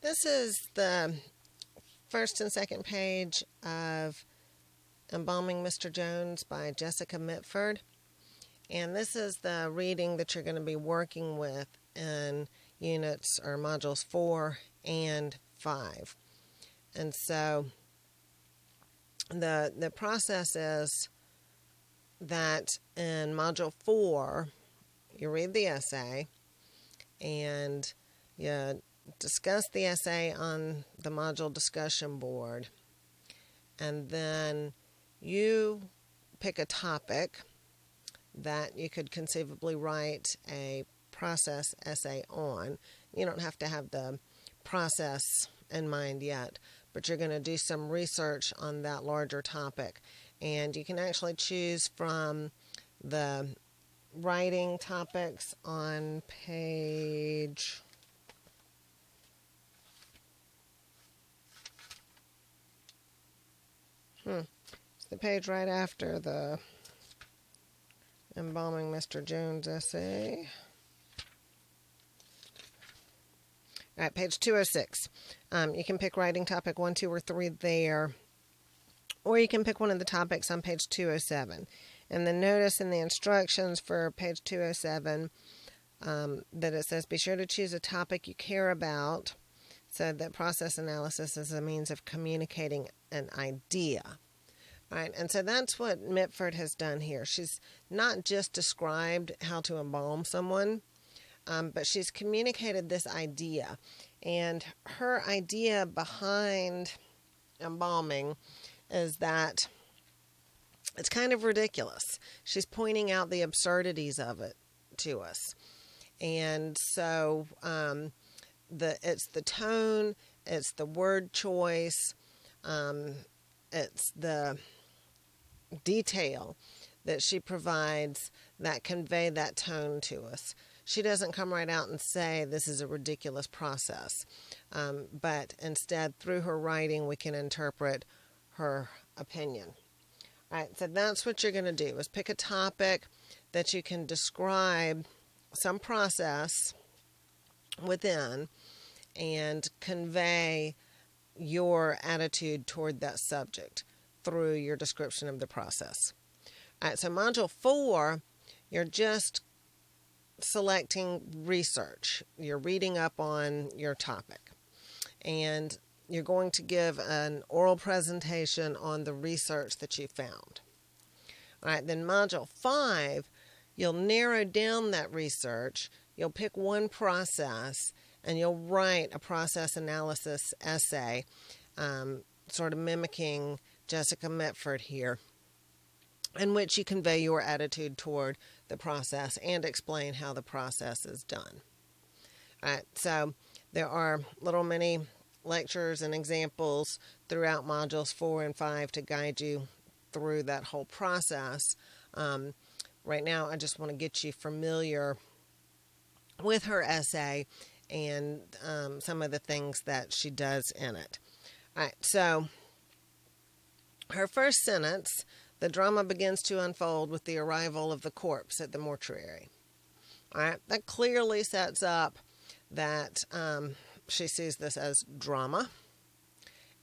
This is the first and second page of Embalming Mr. Jones by Jessica Mitford. And this is the reading that you're going to be working with in units or modules 4 and 5. And so the process is that in module 4, you read the essay and you discuss the essay on the module discussion board, and then you pick a topic that you could conceivably write a process essay on. You don't have to have the process in mind yet, but you're going to do some research on that larger topic. And you can actually choose from the writing topics on page it's the page right after the Embalming Mr. Jones essay. All right, page 206. You can pick writing topic 1, 2, or 3 there, or you can pick one of the topics on page 207. And then notice in the instructions for page 207 that it says, be sure to choose a topic you care about, so that process analysis is a means of communicating an idea. All right, and so that's what Mitford has done here. She's not just described how to embalm someone, but she's communicated this idea. And her idea behind embalming is that it's kind of ridiculous. She's pointing out the absurdities of it to us. And so it's the tone, it's the word choice, it's the detail that she provides that convey that tone to us. She doesn't come right out and say this is a ridiculous process, but instead through her writing we can interpret her opinion. All right, so that's what you're going to do, is pick a topic that you can describe some process within and convey your attitude toward that subject through your description of the process. All right, so module 4, you're just selecting research. You're reading up on your topic, and you're going to give an oral presentation on the research that you found. All right, then module 5, you'll narrow down that research. You'll pick one process, and you'll write a process analysis essay, sort of mimicking Jessica Mitford here, in which you convey your attitude toward the process and explain how the process is done. All right, so there are little mini lectures and examples throughout modules 4 and 5 to guide you through that whole process. Right now, I just want to get you familiar with her essay and some of the things that she does in it. All right, so her first sentence, the drama begins to unfold with the arrival of the corpse at the mortuary. All right, that clearly sets up that she sees this as drama,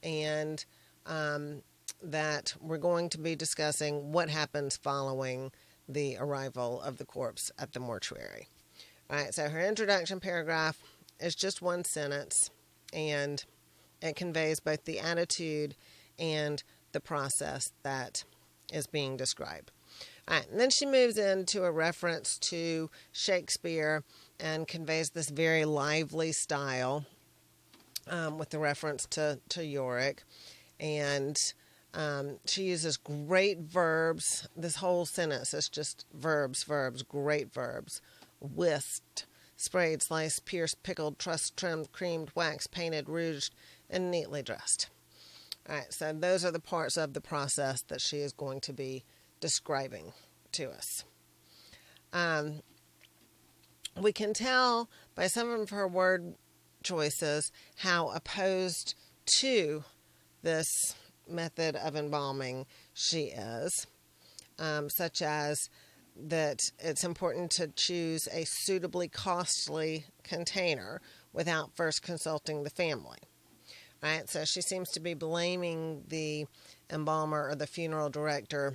and that we're going to be discussing what happens following the arrival of the corpse at the mortuary. All right, so her introduction paragraph is just one sentence, and it conveys both the attitude and the process that is being described. All right, and then she moves into a reference to Shakespeare and conveys this very lively style with the reference to Yorick. And she uses great verbs. This whole sentence is just verbs, great verbs. Whisked, sprayed, sliced, pierced, pickled, trussed, trimmed, creamed, waxed, painted, rouged, and neatly dressed. All right, so those are the parts of the process that she is going to be describing to us. We can tell by some of her word choices how opposed to this method of embalming she is, such as that it's important to choose a suitably costly container, without first consulting the family. Right? So she seems to be blaming the embalmer or the funeral director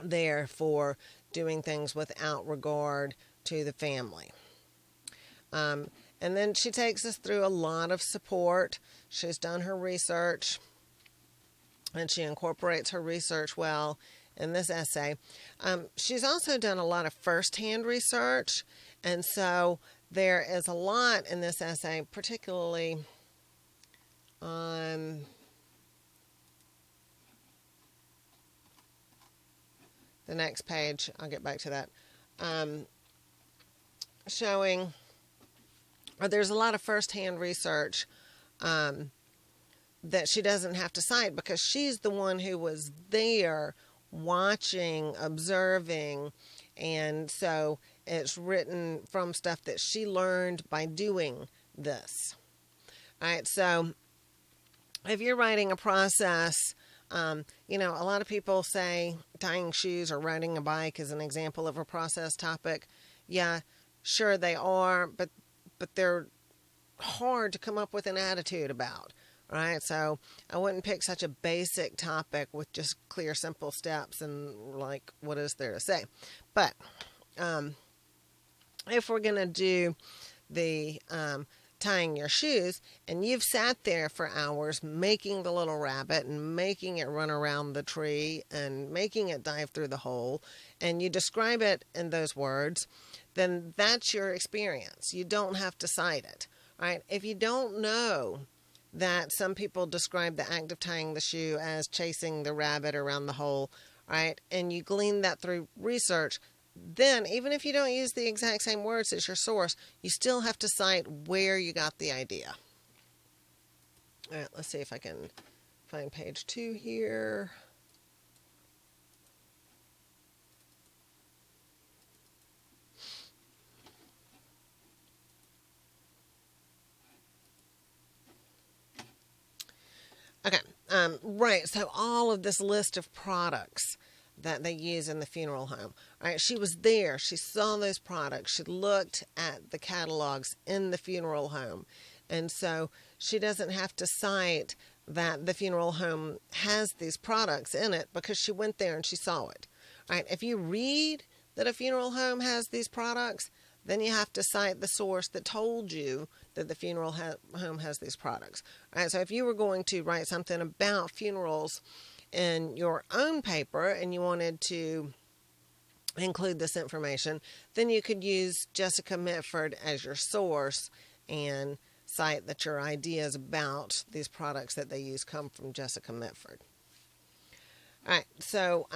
there for doing things without regard to the family. And then she takes us through a lot of support. She's done her research, and she incorporates her research well in this essay. She's also done a lot of first-hand research, and so there is a lot in this essay, particularly on the next page. I'll get back to that. Showing, or there's a lot of first-hand research that she doesn't have to cite because she's the one who was there watching, observing, and so it's written from stuff that she learned by doing this. All right, so if you're writing a process, a lot of people say tying shoes or riding a bike is an example of a process topic. Yeah, sure they are, but they're hard to come up with an attitude about. Right, so I wouldn't pick such a basic topic with just clear, simple steps and like, what is there to say? But if we're going to do the tying your shoes, and you've sat there for hours making the little rabbit and making it run around the tree and making it dive through the hole, and you describe it in those words, then that's your experience. You don't have to cite it. Right? If you don't know that some people describe the act of tying the shoe as chasing the rabbit around the hole, right? And you glean that through research, then even if you don't use the exact same words as your source, you still have to cite where you got the idea. All right, let's see if I can find page 2 here. Okay, right, so all of this list of products that they use in the funeral home. All right, she was there. She saw those products. She looked at the catalogs in the funeral home. And so she doesn't have to cite that the funeral home has these products in it because she went there and she saw it. All right, if you read that a funeral home has these products, then you have to cite the source that told you that the funeral home has these products. All right, so if you were going to write something about funerals in your own paper and you wanted to include this information, then you could use Jessica Mitford as your source and cite that your ideas about these products that they use come from Jessica Mitford. All right, so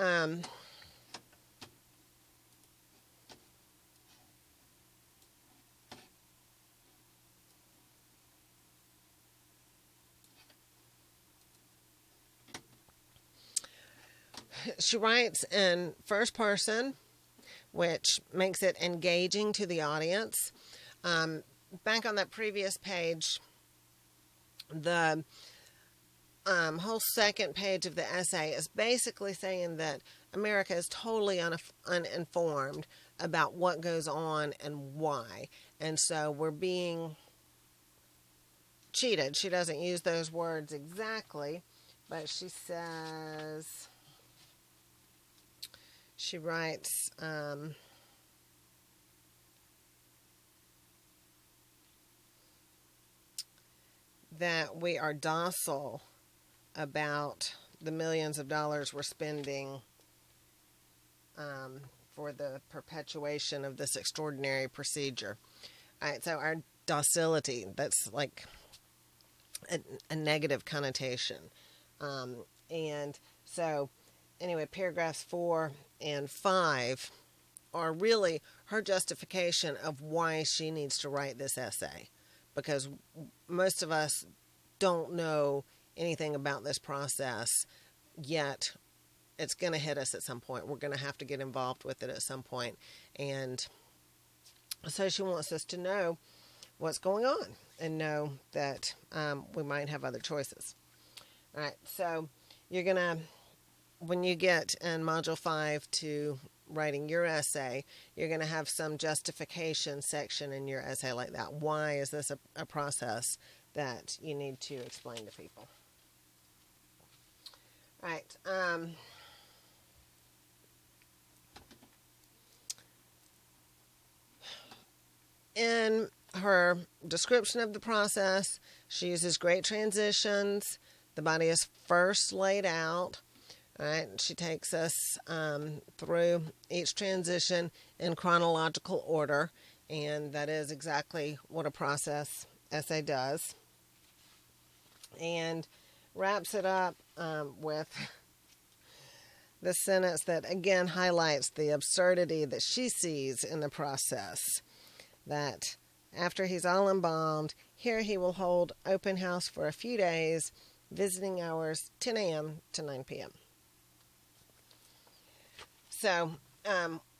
she writes in first person, which makes it engaging to the audience. Back on that previous page, the whole second page of the essay is basically saying that America is totally uninformed about what goes on and why. And so we're being cheated. She doesn't use those words exactly, but she says... She writes, that we are docile about the millions of dollars we're spending for the perpetuation of this extraordinary procedure. All right, so our docility, that's like a negative connotation. And so... Anyway, paragraphs 4 and 5 are really her justification of why she needs to write this essay, because most of us don't know anything about this process, yet it's going to hit us at some point. We're going to have to get involved with it at some point. And so she wants us to know what's going on and know that we might have other choices. All right, so you're going to... When you get in Module 5 to writing your essay, you're going to have some justification section in your essay like that. Why is this a process that you need to explain to people? All right. In her description of the process, she uses great transitions. The body is first laid out. Right? She takes us through each transition in chronological order, and that is exactly what a process essay does. And wraps it up with the sentence that again highlights the absurdity that she sees in the process. That after he's all embalmed, here he will hold open house for a few days, visiting hours 10 a.m. to 9 p.m. So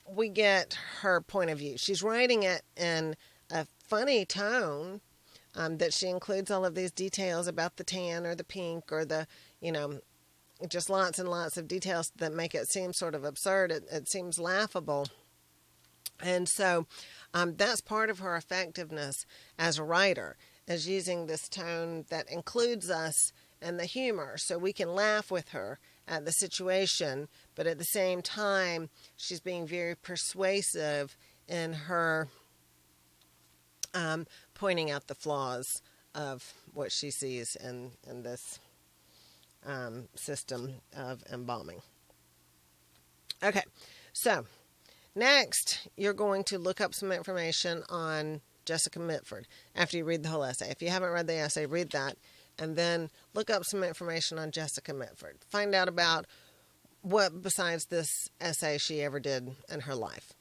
we get her point of view. She's writing it in a funny tone, that she includes all of these details about the tan or the pink or the, just lots and lots of details that make it seem sort of absurd. It seems laughable. And so that's part of her effectiveness as a writer, is using this tone that includes us and the humor, so we can laugh with her at the situation, but at the same time, she's being very persuasive in her pointing out the flaws of what she sees in this system of embalming. Okay, so next, you're going to look up some information on Jessica Mitford after you read the whole essay. If you haven't read the essay, read that, and then look up some information on Jessica Mitford. Find out about what, besides this essay, she ever did in her life.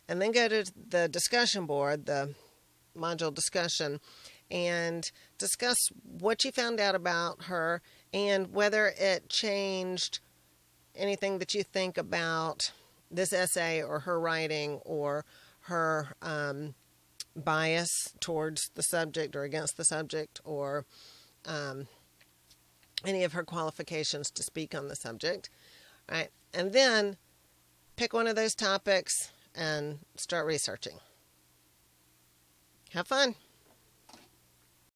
And then go to the discussion board, the module discussion, and discuss what you found out about her and whether it changed anything that you think about this essay or her writing or her bias towards the subject or against the subject, or any of her qualifications to speak on the subject. All right. And then pick one of those topics and start researching. Have fun.